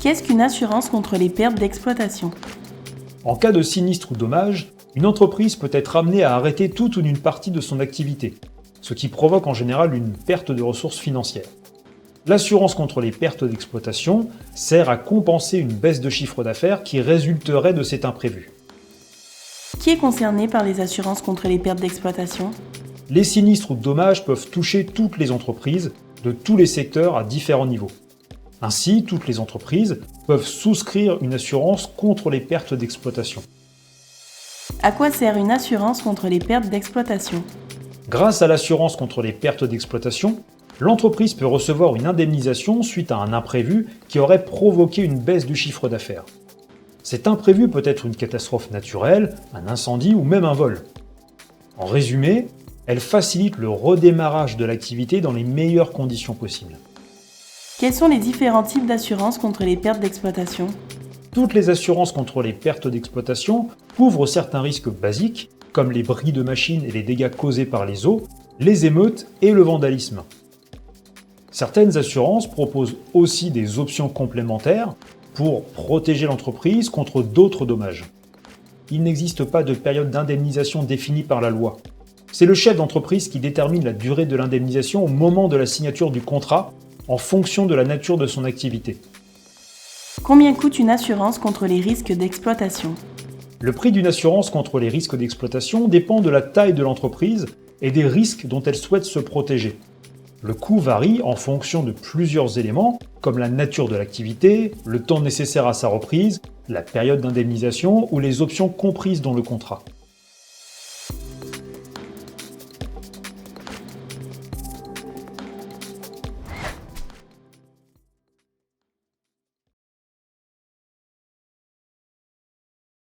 Qu'est-ce qu'une assurance contre les pertes d'exploitation? En cas de sinistre ou dommage, une entreprise peut être amenée à arrêter toute ou une partie de son activité, ce qui provoque en général une perte de ressources financières. L'assurance contre les pertes d'exploitation sert à compenser une baisse de chiffre d'affaires qui résulterait de cet imprévu. Qui est concerné par les assurances contre les pertes d'exploitation? Les sinistres ou dommages peuvent toucher toutes les entreprises, de tous les secteurs à différents niveaux. Ainsi, toutes les entreprises peuvent souscrire une assurance contre les pertes d'exploitation. À quoi sert une assurance contre les pertes d'exploitation? Grâce à l'assurance contre les pertes d'exploitation, l'entreprise peut recevoir une indemnisation suite à un imprévu qui aurait provoqué une baisse du chiffre d'affaires. Cet imprévu peut être une catastrophe naturelle, un incendie ou même un vol. En résumé, elle facilite le redémarrage de l'activité dans les meilleures conditions possibles. Quels sont les différents types d'assurances contre les pertes d'exploitation? Toutes les assurances contre les pertes d'exploitation couvrent certains risques basiques, comme les bris de machines et les dégâts causés par les eaux, les émeutes et le vandalisme. Certaines assurances proposent aussi des options complémentaires pour protéger l'entreprise contre d'autres dommages. Il n'existe pas de période d'indemnisation définie par la loi. C'est le chef d'entreprise qui détermine la durée de l'indemnisation au moment de la signature du contrat en fonction de la nature de son activité. Combien coûte une assurance contre les risques d'exploitation? Le prix d'une assurance contre les risques d'exploitation dépend de la taille de l'entreprise et des risques dont elle souhaite se protéger. Le coût varie en fonction de plusieurs éléments, comme la nature de l'activité, le temps nécessaire à sa reprise, la période d'indemnisation ou les options comprises dans le contrat.